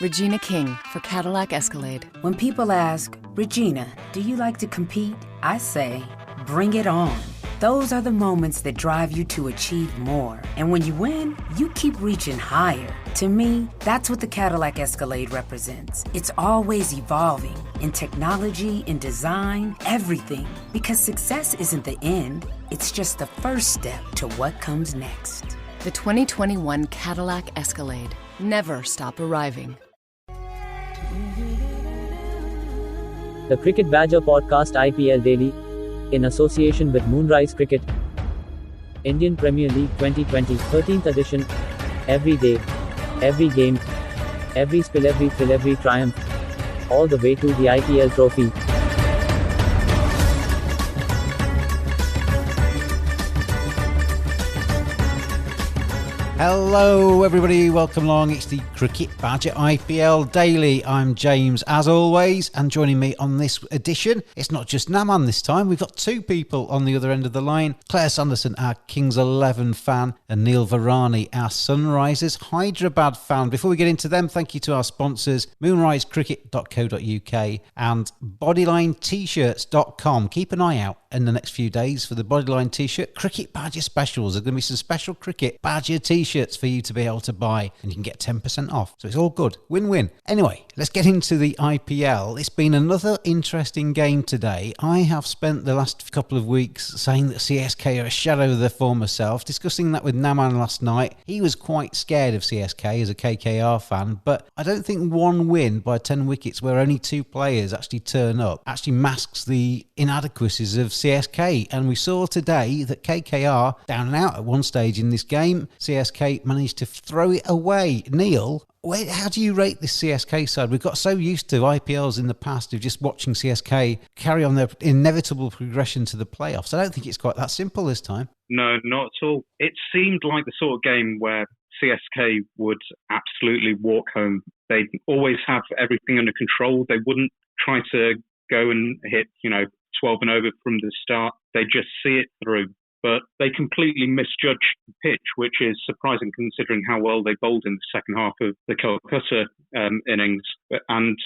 Regina King for Cadillac Escalade. When people ask, Regina, do you like to compete? I say, bring it on. Those are the moments that drive you to achieve more. And when you win, you keep reaching higher. To me, that's what the Cadillac Escalade represents. It's always evolving in technology, in design, everything. Because success isn't the end, it's just the first step to what comes next. The 2021 Cadillac Escalade. Never stop arriving. The Cricket Badger Podcast IPL Daily, in association with Moonrise Cricket, Indian Premier League 2020 13th edition. Every day, every game, every spill, every thrill, every triumph, all the way to the IPL trophy. Hello everybody, welcome along. It's the Cricket Badger IPL Daily. I'm James as always, and joining me on this edition, it's not just Naman this time, we've got two people on the other end of the line. Clare Sanerson, our Kings XI fan, and Neil Virani, our Sunrisers Hyderabad fan. Before we get into them, thank you to our sponsors, moonrisecricket.co.uk and Bodyline TShirts.com. Keep an eye out in the next few days for the Bodyline t-shirt Cricket Badger specials. There's going to be some special Cricket Badger t-shirts for you to be able to buy, and you can get 10% off. So it's all good. Win-win. Anyway, let's get into the IPL. It's been another interesting game today. I have spent the last couple of weeks saying that CSK are a shadow of their former self, discussing that with Naman last night. He was quite scared of CSK as a KKR fan, but I don't think one win by 10 wickets where only two players actually turn up actually masks the inadequacies of CSK. And we saw today that KKR down and out at one stage in this game. CSK managed to throw it away. Neil, how do you rate this CSK side? We've got so used to IPLs in the past of just watching CSK carry on their inevitable progression to the playoffs. I don't think it's quite that simple this time. No, not at all. It seemed like the sort of game where CSK would absolutely walk home. They'd always have everything under control. They wouldn't try to go and hit, 12 and over from the start. They just see it through. But they completely misjudged the pitch, which is surprising considering how well they bowled in the second half of the Kolkata innings. And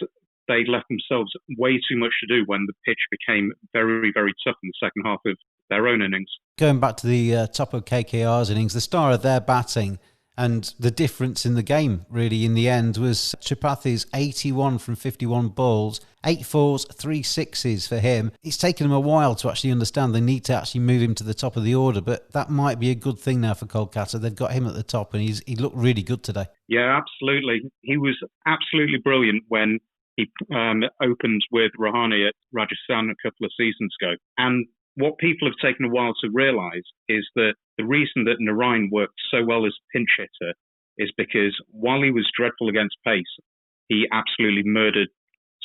they left themselves way too much to do when the pitch became very, very tough in the second half of their own innings. Going back to the top of KKR's innings, the star of their batting and the difference in the game, really, in the end, was Tripathi's 81 from 51 balls, 8 fours, 3 sixes for him. It's taken him a while to actually understand they need to actually move him to the top of the order, but that might be a good thing now for Kolkata. They've got him at the top, and he looked really good today. Yeah, absolutely. He was absolutely brilliant when he opened with Rahane at Rajasthan a couple of seasons ago. And what people have taken a while to realise is that the reason that Narine worked so well as pinch hitter is because while he was dreadful against pace, he absolutely murdered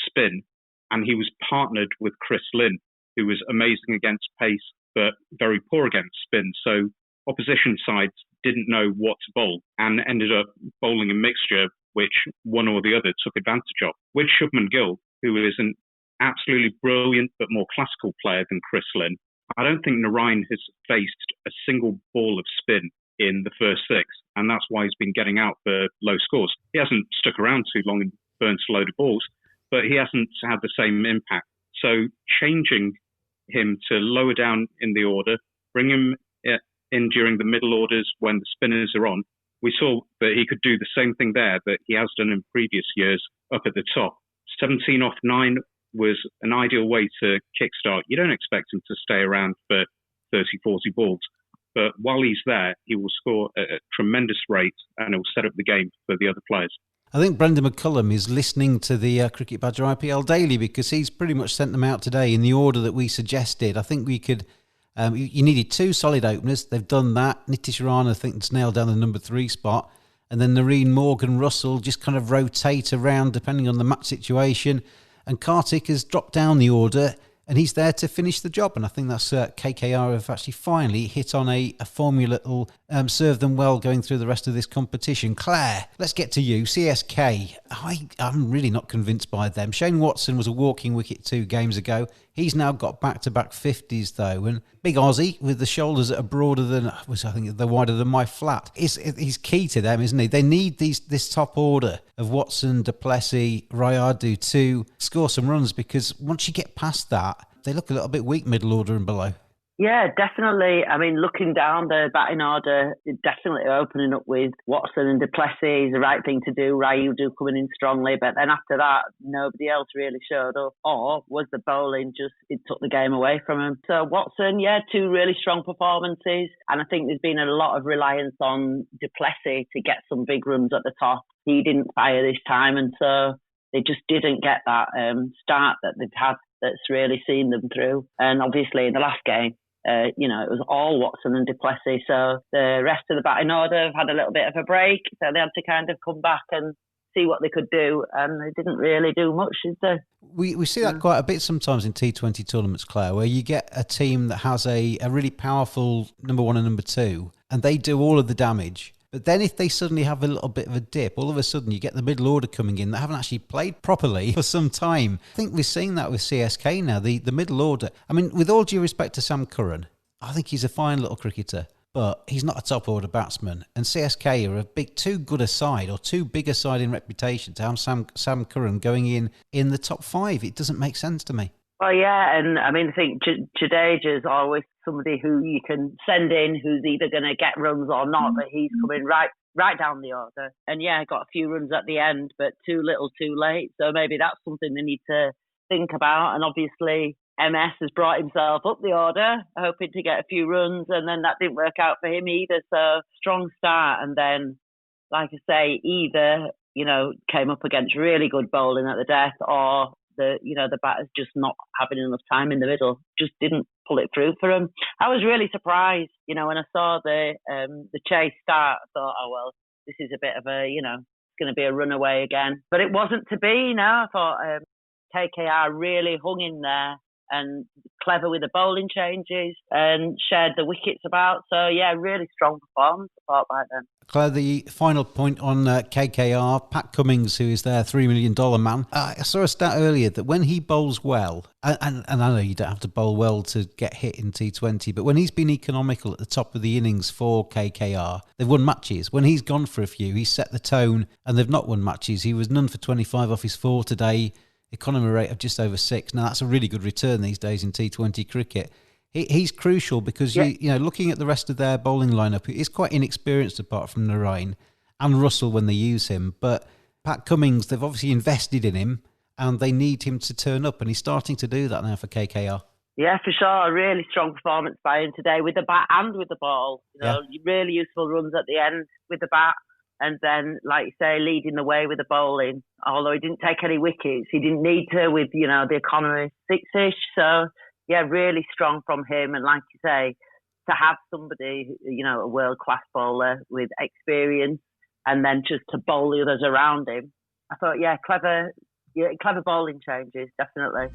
spin, and he was partnered with Chris Lynn, who was amazing against pace but very poor against spin. So opposition sides didn't know what to bowl and ended up bowling a mixture which one or the other took advantage of. With Shubman Gill, who is an absolutely brilliant but more classical player than Chris Lynn, I don't think Narine has faced a single ball of spin in the first 6, and that's why he's been getting out for low scores. He hasn't stuck around too long and burnt a load of balls, but he hasn't had the same impact. So changing him to lower down in the order, bring him in during the middle orders when the spinners are on, we saw that he could do the same thing there that he has done in previous years up at the top. 17 off 9 was an ideal way to kickstart. You don't expect him to stay around for 30, 40 balls. But while he's there, he will score at a tremendous rate and he'll set up the game for the other players. I think Brendan McCullum is listening to the Cricket Badger IPL Daily because he's pretty much sent them out today in the order that we suggested. I think we could... you needed 2 solid openers. They've done that. Nitish Rana, I think, has nailed down the number 3 spot. And then Narine, Morgan, Russell just kind of rotate around depending on the match situation. And Kartik has dropped down the order and he's there to finish the job. And I think that's KKR have actually finally hit on a formula that will serve them well going through the rest of this competition. Claire, let's get to you. CSK, I'm really not convinced by them. Shane Watson was a walking wicket 2 games ago. He's now got back-to-back 50s, though. And big Aussie with the shoulders that are broader than, I think they're wider than my flat. He's key to them, isn't he? They need this top order of Watson, Du Plessis, Rayadu to score some runs, because once you get past that, they look a little bit weak middle order and below. Yeah, definitely. I mean, looking down the batting order, definitely opening up with Watson and Du Plessis is the right thing to do. Rayudu coming in strongly, but then after that, nobody else really showed up. Or was the bowling it took the game away from him? So Watson, 2 really strong performances. And I think there's been a lot of reliance on Du Plessis to get some big runs at the top. He didn't fire this time, and so they just didn't get that start that they've had that's really seen them through. And obviously in the last game, it was all Watson and Du Plessis. So the rest of the batting order have had a little bit of a break. So they had to kind of come back and see what they could do. And they didn't really do much, did they? We see that quite a bit sometimes in T20 tournaments, Claire, where you get a team that has a really powerful number 1 and number 2, and they do all of the damage. But then if they suddenly have a little bit of a dip, all of a sudden you get the middle order coming in that haven't actually played properly for some time. I think we're seeing that with CSK now, the middle order. I mean, with all due respect to Sam Curran, I think he's a fine little cricketer, but he's not a top order batsman. And CSK are too good a side, or too big a side in reputation, to have Sam Curran going in the top 5. It doesn't make sense to me. Well, yeah, and I mean, I think Jadeja's always somebody who you can send in who's either going to get runs or not, but he's coming right down the order. And got a few runs at the end, but too little, too late. So maybe that's something they need to think about. And obviously, MS has brought himself up the order, hoping to get a few runs, and then that didn't work out for him either. So strong start, and then, like I say, either came up against really good bowling at the death, or the batters just not having enough time in the middle, just didn't pull it through for him. I was really surprised, when I saw the chase start. I thought, oh well, this is a bit of a, it's going to be a runaway again. But it wasn't to be. I thought KKR really hung in there and clever with the bowling changes and shared the wickets about. So really strong performance apart by them. Claire, the final point on KKR, Pat Cummins, who is their $3 million man. I saw a stat earlier that when he bowls well, and I know you don't have to bowl well to get hit in T20, but when he's been economical at the top of the innings for KKR, they've won matches. When he's gone for a few, he's set the tone, and they've not won matches. He was none for 25 off his 4 today, economy rate of just over 6. Now, that's a really good return these days in T20 cricket. He's crucial because, looking at the rest of their bowling lineup, he's quite inexperienced apart from Narine and Russell when they use him. But Pat Cummins, they've obviously invested in him and they need him to turn up, and he's starting to do that now for KKR. Yeah, for sure. A really strong performance by him today with the bat and with the ball. Really useful runs at the end with the bat. And then, like you say, leading the way with the bowling. Although he didn't take any wickets, he didn't need to with, the economy 6-ish. So, really strong from him. And like you say, to have somebody, a world-class bowler with experience and then just to bowl the others around him. I thought, clever bowling changes, definitely.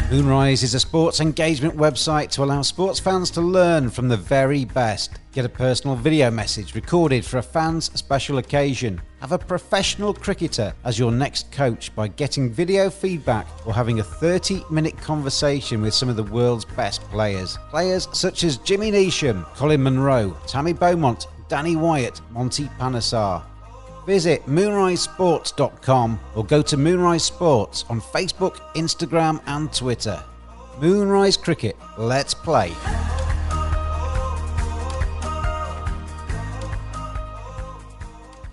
Moonrise is a sports engagement website to allow sports fans to learn from the very best. Get a personal video message recorded for a fan's special occasion. Have a professional cricketer as your next coach by getting video feedback or having a 30-minute conversation with some of the world's best players. Players such as Jimmy Neesham, Colin Munro, Tammy Beaumont, Danny Wyatt, Monty Panesar. Visit moonrisesports.com or go to Moonrise Sports on Facebook, Instagram and Twitter. Moonrise Cricket, let's play.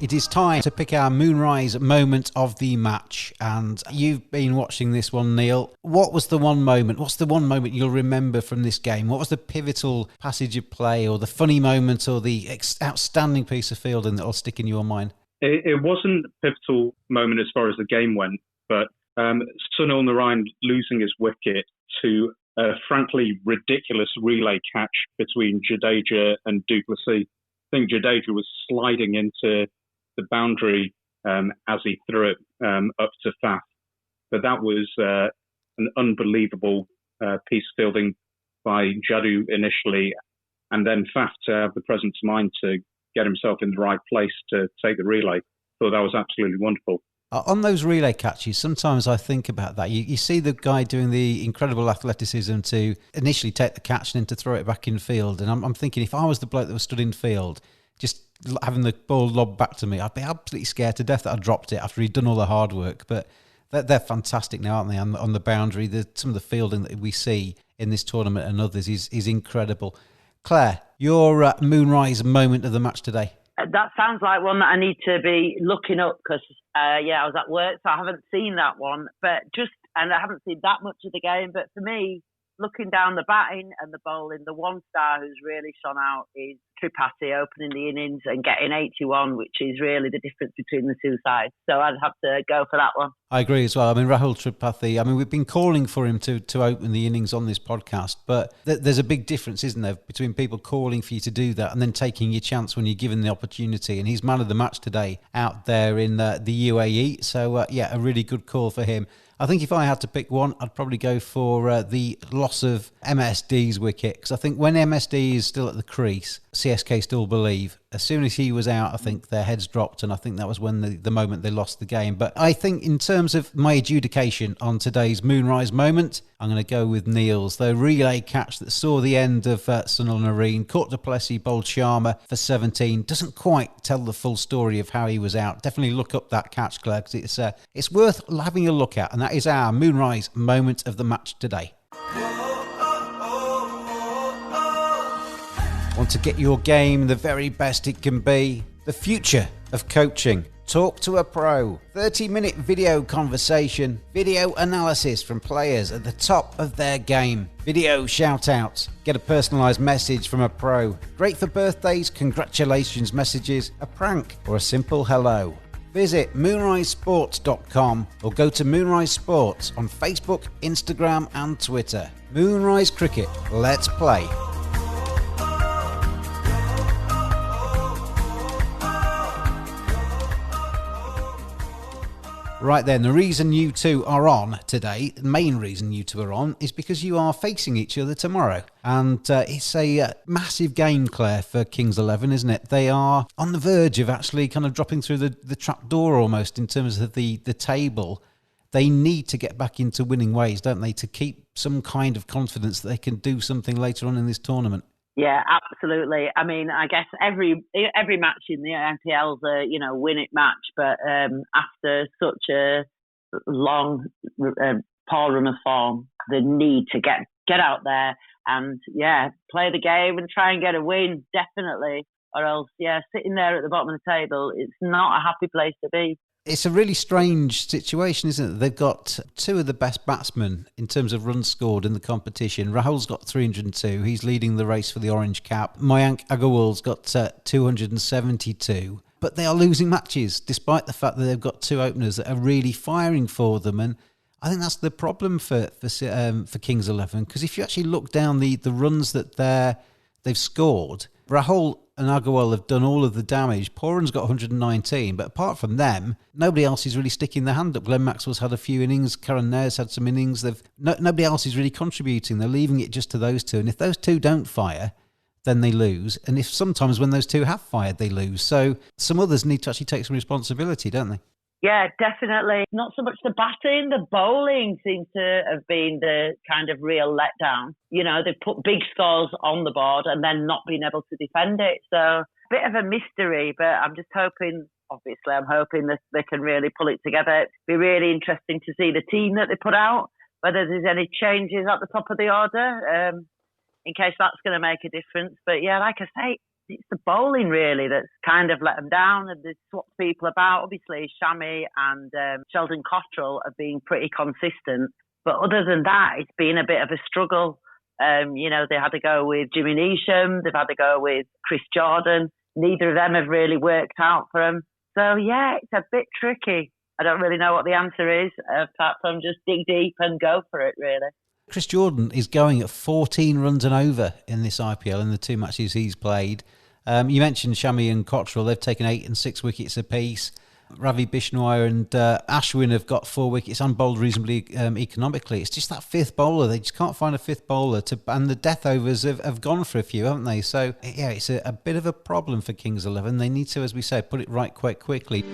It is time to pick our Moonrise moment of the match, and you've been watching this one, Neil. What was the one moment? What's the one moment you'll remember from this game? What was the pivotal passage of play, or the funny moment, or the outstanding piece of fielding that'll stick in your mind? It wasn't a pivotal moment as far as the game went, but Sunil Narine losing his wicket to a frankly ridiculous relay catch between Jadeja and Du Plessis. I think Jadeja was sliding into the boundary as he threw it up to Faf. But that was an unbelievable piece of fielding by Jadu initially, and then Faf to have the presence of mind to get himself in the right place to take the relay. Thought that was absolutely wonderful. On those relay catches, sometimes I think about that. You see the guy doing the incredible athleticism to initially take the catch and then to throw it back in field. And I'm thinking, if I was the bloke that was stood in field, just having the ball lobbed back to me, I'd be absolutely scared to death that I dropped it after he'd done all the hard work. But they're fantastic now, aren't they? On the boundary, some of the fielding that we see in this tournament and others is incredible. Claire, your Moonrise moment of the match today? That sounds like one that I need to be looking up because, I was at work, so I haven't seen that one. And I haven't seen that much of the game. But for me, looking down the batting and the bowling, the one star who's really shone out is Tripathi opening the innings and getting 81, which is really the difference between the two sides. So I'd have to go for that one. I agree as well. I mean, Rahul Tripathi, we've been calling for him to open the innings on this podcast, but there's a big difference, isn't there, between people calling for you to do that and then taking your chance when you're given the opportunity. And he's man of the match today out there in the UAE. So, a really good call for him. I think if I had to pick one, I'd probably go for the loss of MSD's wicket, because I think when MSD is still at the crease, CSK still believe. As soon as he was out, I think their heads dropped, and I think that was when the moment they lost the game. But I think in terms of my adjudication on today's Moonrise moment, I'm going to go with Neil's. The relay catch that saw the end of Sunil Narine, caught du Plessis, bowled Sharma for 17. Doesn't quite tell the full story of how he was out. Definitely look up that catch, Claire, because it's worth having a look at. And that is our Moonrise moment of the match today. Want to get your game the very best it can be? The future of coaching. Talk to a pro. 30-minute video conversation. Video analysis from players at the top of their game. Video shout-outs. Get a personalised message from a pro. Great for birthdays, congratulations messages, a prank, or a simple hello. Visit moonrisesports.com or go to Moonrise Sports on Facebook, Instagram and Twitter. Moonrise Cricket. Let's play. Right then, the reason you two are on today, the main reason you two are on, is because you are facing each other tomorrow. And it's a massive game, Claire, for Kings XI, isn't it? They are on the verge of actually kind of dropping through the trap door almost in terms of the table. They need to get back into winning ways, don't they, to keep some kind of confidence that they can do something later on in this tournament. Yeah, absolutely. I mean, I guess every match in the IPL is a win it match, but after such a long poor run of form, the need to get out there and play the game and try and get a win, definitely. Or else, sitting there at the bottom of the table, it's not a happy place to be. It's a really strange situation, isn't it? They've got two of the best batsmen in terms of runs scored in the competition. Rahul's got 302. He's leading the race for the orange cap. Mayank Agarwal's got 272. But they are losing matches, despite the fact that they've got two openers that are really firing for them. And I think that's the problem for Kings XI, because if you actually look down the runs that they've scored, Rahul and Agarwal have done all of the damage. Pooran's got 119, but apart from them, nobody else is really sticking their hand up. Glenn Maxwell's had a few innings. Karan Nair's had some innings. Nobody else is really contributing. They're leaving it just to those two. And if those two don't fire, then they lose. And if sometimes when those two have fired, they lose. So some others need to actually take some responsibility, don't they? Yeah, definitely. Not so much the batting, the bowling seems to have been the kind of real letdown. They've put big scores on the board and then not been able to defend it. So a bit of a mystery, but I'm hoping that they can really pull it together. It'd be really interesting to see the team that they put out, whether there's any changes at the top of the order, in case that's going to make a difference. But like I say, it's the bowling really that's kind of let them down, and they've swapped people about. Obviously, Shami and Sheldon Cottrell have been pretty consistent, but other than that, it's been a bit of a struggle. They had to go with Jimmy Neesham, they've had to go with Chris Jordan. Neither of them have really worked out for them. So it's a bit tricky. I don't really know what the answer is, apart from just dig deep and go for it, really. Chris Jordan is going at 14 runs and over in this IPL in the two matches he's played. You mentioned Shami and Cottrell. They've taken 8 and 6 wickets apiece. Ravi Bishnoi and Ashwin have got 4 wickets and bowled reasonably economically. It's just that fifth bowler. They just can't find a fifth bowler and the death overs have gone for a few, haven't they? So, yeah, it's a bit of a problem for Kings XI. They need to, as we say, put it right quite quickly.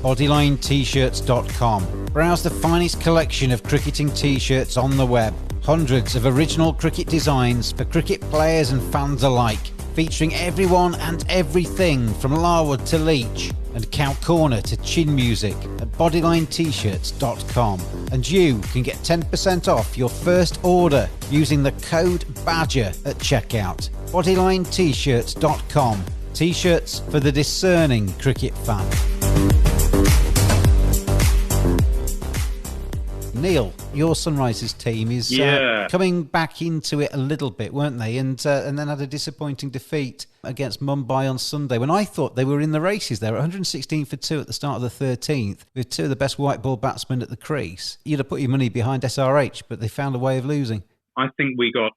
BodylineTshirts.com. Browse the finest collection of cricketing T-shirts on the web. Hundreds of original cricket designs for cricket players and fans alike, featuring everyone and everything from Larwood to Leach and Cow Corner to Chin Music at BodylineTshirts.com. And you can get 10% off your first order using the code BADGER at checkout. BodylineTshirts.com. T-shirts for the discerning cricket fan. Neil, your Sunrisers team is coming back into it a little bit, weren't they? And then had a disappointing defeat against Mumbai on Sunday when I thought they were in the races. They were 116 for 2 at the start of the 13th with 2 of the best white ball batsmen at the crease. You'd have put your money behind SRH, but they found a way of losing. I think we got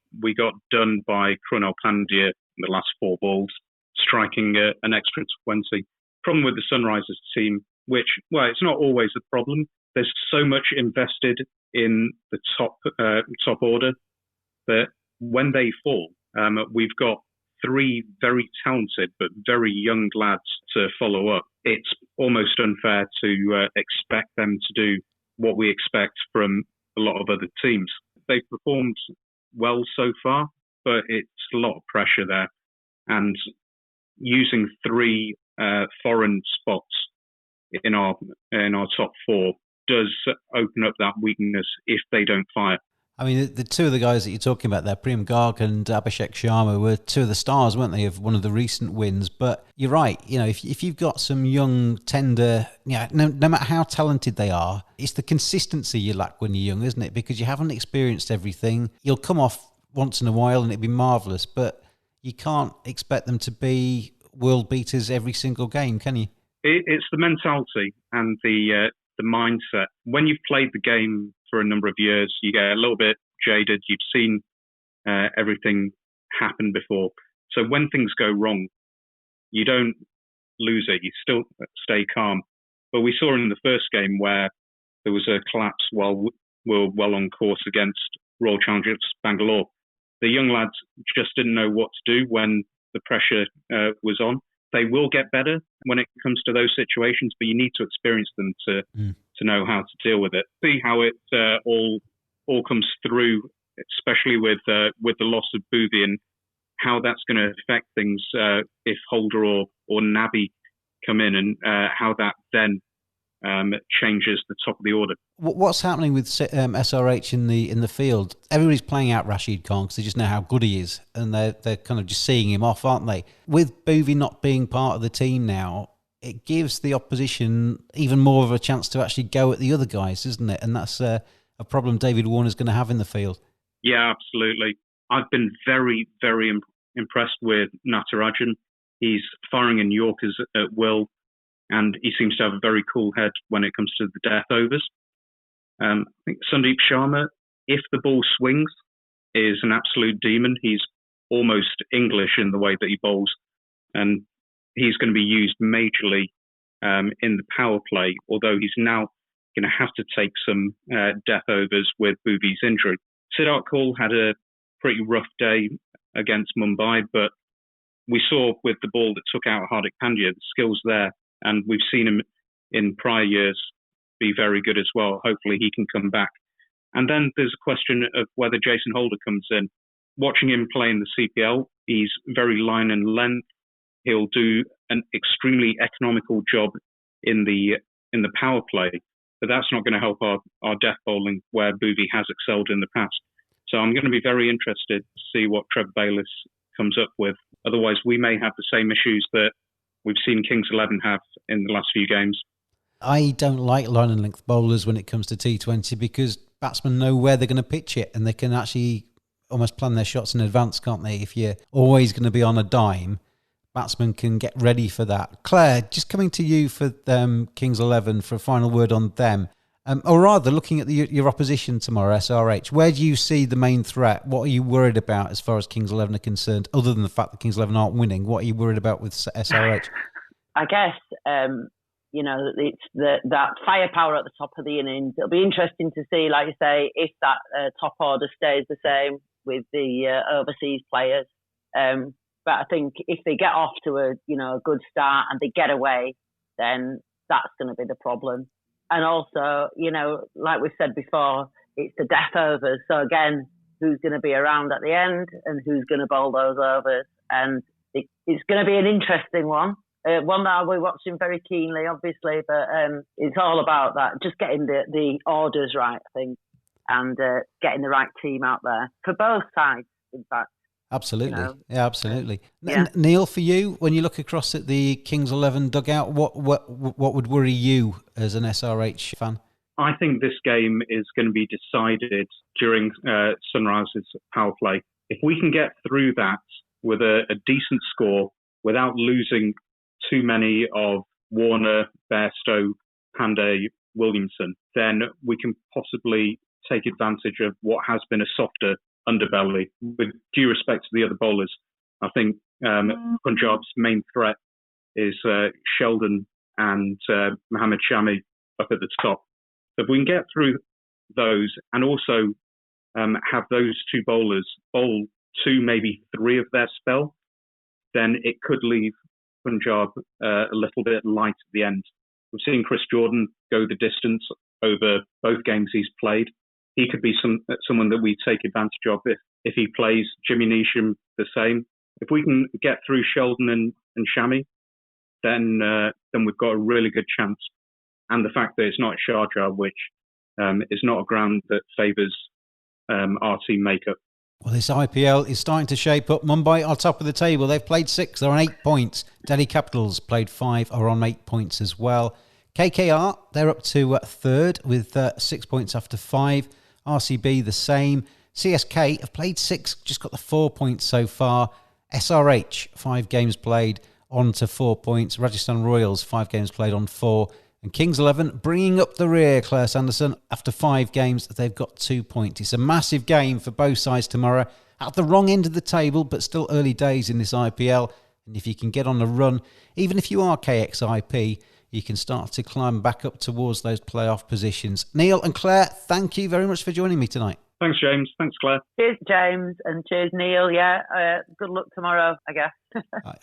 done by Krunal Pandya in the last 4 balls, striking an extra 20. Problem with the Sunrisers team, which, well, it's not always a problem. There's so much invested in the top order that when they fall, we've got 3 very talented but very young lads to follow up. It's almost unfair to expect them to do what we expect from a lot of other teams. They've performed well so far, but it's a lot of pressure there. And using 3 foreign spots in our top 4 does open up that weakness if they don't fire. I mean, the 2 of the guys that you're talking about there, Priyam Garg and Abhishek Sharma, were 2 of the stars, weren't they, of one of the recent wins. But you're right, if you've got some young, tender, no matter how talented they are, it's the consistency you lack when you're young, isn't it? Because you haven't experienced everything. You'll come off once in a while and it'd be marvellous, but you can't expect them to be world beaters every single game, can you? It's the mentality and the mindset. When you've played the game for a number of years, you get a little bit jaded. You've seen everything happen before. So when things go wrong, you don't lose it. You still stay calm. But we saw in the first game where there was a collapse while we were well on course against Royal Challengers Bangalore. The young lads just didn't know what to do when the pressure was on. They will get better when it comes to those situations, but you need to experience them to know how to deal with it. See how it all comes through, especially with the loss of Boothie and how that's going to affect things if Holder or Nabi come in, and how that then changes the top of the order. What's happening with SRH in the field? Everybody's playing out Rashid Khan because they just know how good he is, and they're kind of just seeing him off, aren't they? With Boothie not being part of the team now, it gives the opposition even more of a chance to actually go at the other guys, isn't it? And that's a problem David Warner's going to have in the field. Yeah, absolutely. I've been very, very impressed with Natarajan. He's firing in Yorkers at will, and he seems to have a very cool head when it comes to the death overs. I think Sandeep Sharma, if the ball swings, is an absolute demon. He's almost English in the way that he bowls, and he's going to be used majorly in the power play, although he's now going to have to take some death overs with Boothie's injury. Siddharth Kaul had a pretty rough day against Mumbai, but we saw with the ball that took out Hardik Pandya, the skills there, and we've seen him in prior years be very good as well. Hopefully he can come back. And then there's a question of whether Jason Holder comes in. Watching him play in the CPL, he's very line and length. He'll do an extremely economical job in the power play, but that's not going to help our death bowling where Boothie has excelled in the past. So I'm going to be very interested to see what Trevor Bayliss comes up with. Otherwise, we may have the same issues that we've seen Kings XI have in the last few games. I don't like line and length bowlers when it comes to T20 because batsmen know where they're going to pitch it and they can actually almost plan their shots in advance, can't they? If you're always going to be on a dime, batsmen can get ready for that. Claire, just coming to you for Kings XI for a final word on them. Or rather, looking at your opposition tomorrow, SRH, where do you see the main threat? What are you worried about as far as Kings XI are concerned, other than the fact that Kings XI aren't winning? What are you worried about with SRH? I guess, it's that firepower at the top of the innings. It'll be interesting to see, like you say, if that top order stays the same with the overseas players. But I think if they get off to a good start and they get away, then that's going to be the problem. And also, like we said before, it's the death overs. So again, who's going to be around at the end and who's going to bowl those overs? And it's going to be an interesting one. One that I'll be watching very keenly, obviously, but it's all about that, just getting the orders right, I think, and getting the right team out there for both sides, in fact. Absolutely. Yeah, absolutely. Yeah. Neil, for you, when you look across at the Kings XI dugout, what would worry you as an SRH fan? I think this game is going to be decided during Sunrise's power play. If we can get through that with a decent score without losing too many of Warner, Bairstow, Pandey, Williamson, then we can possibly take advantage of what has been a softer underbelly. With due respect to the other bowlers, I think Punjab's main threat is Sheldon and Mohammad Shami up at the top. So if we can get through those and also have those two bowlers bowl 2, maybe 3 of their spell, then it could leave Punjab a little bit light at the end. We've seen Chris Jordan go the distance over both games he's played. He could be someone that we take advantage of if he plays. Jimmy Neesham the same. If we can get through Sheldon and Shami, then we've got a really good chance. And the fact that it's not Sharjah, which is not a ground that favours our team makeup. Well, this IPL is starting to shape up. Mumbai are top of the table. They've played 6. They're on 8 points. Delhi Capitals played 5, are on 8 points as well. KKR, they're up to 3rd with 6 points after 5. RCB, the same. CSK have played 6, just got the 4 points so far. SRH, 5 games played, on to 4 points. Rajasthan Royals, 5 games played, on 4. And Kings XI bringing up the rear, Clare Sanerson. After 5 games, they've got 2 points. It's a massive game for both sides tomorrow. At the wrong end of the table, but still early days in this IPL. And if you can get on a run, even if you are KXIP, you can start to climb back up towards those playoff positions. Neil and Claire, thank you very much for joining me tonight. Thanks, James. Thanks, Claire. Cheers, James, and cheers, Neil. Yeah, good luck tomorrow, I guess.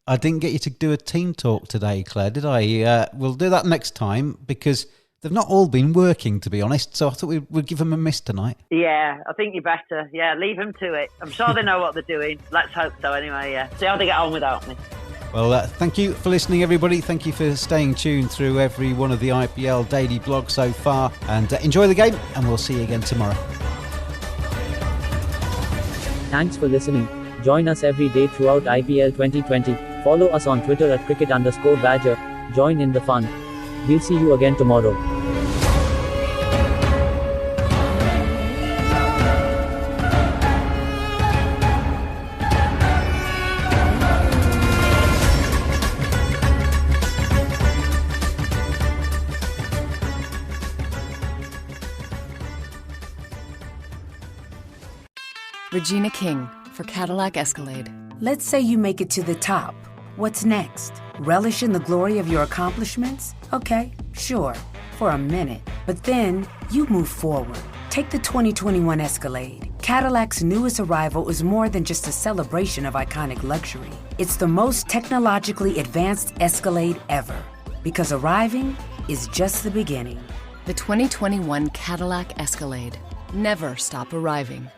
I didn't get you to do a team talk today, Claire, did I? We'll do that next time because they've not all been working, to be honest, so I thought we'd give them a miss tonight. Yeah, I think you better. Yeah, leave them to it. I'm sure they know what they're doing. Let's hope so anyway, yeah. See how they get on without me. Well, thank you for listening, everybody. Thank you for staying tuned through every one of the IPL daily blogs so far. And enjoy the game, and we'll see you again tomorrow. Thanks for listening. Join us every day throughout IPL 2020. Follow us on Twitter at cricket_badger. Join in the fun. We'll see you again tomorrow. Regina King for Cadillac Escalade. Let's say you make it to the top. What's next? Relish in the glory of your accomplishments? Okay, sure, for a minute. But then you move forward. Take the 2021 Escalade. Cadillac's newest arrival is more than just a celebration of iconic luxury. It's the most technologically advanced Escalade ever. Because arriving is just the beginning. The 2021 Cadillac Escalade. Never stop arriving.